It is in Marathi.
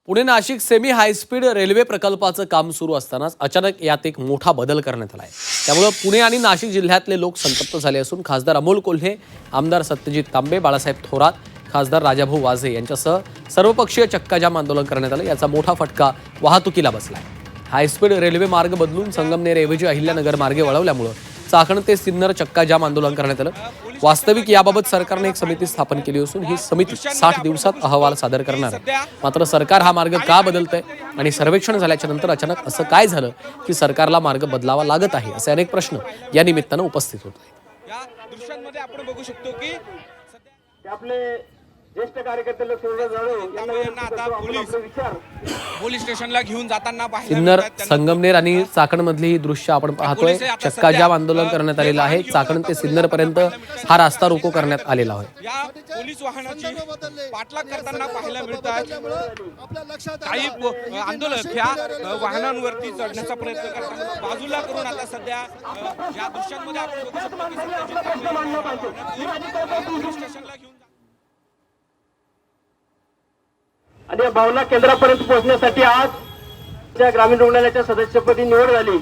Pune Nashik semi high speed railway प्रकल्पाचं काम सुरू असतानाच अचानक यात एक मोठा बदल करण्यात आला आहे। त्यामुळे पुणे आणि नाशिक जिल्ह्यातले लोक संतप्त झाले असून खासदार अमोल कोल्हे, आमदार सत्यजित तांबे, बाळासाहेब थोरात, खासदार राजाभाऊ वाजे यांच्यासह सर्वपक्षीय चक्काजाम आंदोलन करण्यात आलं। याचा मोठा फटका वाहतुकीला बसलाय। हायस्पीड रेल्वे मार्ग बदलून संगमनेरऐवजी अहिल्यानगर मार्गे वळवल्यामुळे चाकण ते सिन्नर चक्काजाम आंदोलन करण्यात आलं। वास्तविक याबाबत सरकारने एक समिती स्थापन केली असून ही समिती 60 दिवसात अहवाल सादर करणार आहे। मात्र सरकार हा मार्ग का बदलतंय आणि सर्वेक्षण झाल्याच्या नंतर अचानक असं काय झालं की सरकारला मार्ग बदलावा लागत आहे, असे अनेक प्रश्न या निमित्तानं उपस्थित होत आहेत। या दृश्यांमध्ये आपण बघू शकतो की आपले ज्येष्ठ कार्यकर्ते यांना आता पोलीस स्टेशनला घेऊन जाताना सिन्नर, संगमनेर आणि चाकण मधली ही दृश्य आपण पाहतोय। चक्काजाम आंदोलन करण्यात आलेलं आहे। चाकण ते सिन्नर पर्यंत हा रास्ता रोको करण्यात आलेला आहे। या पोलीस वाहनाची पाठलाग करताना पाहायला मिळतात। काही आंदोलक ह्या वाहनांवरती चढण्याचा प्रयत्न करताना बाजूला करून आता सध्या या दृश्यांमध्ये आपण बघू शकतो की पोलीस स्टेशनला घेऊन आणि या भावना केंद्रापर्यंत पोहोचण्यासाठी आज त्या ग्रामीण रुग्णालयाच्या सदस्यपदी निवड झाली।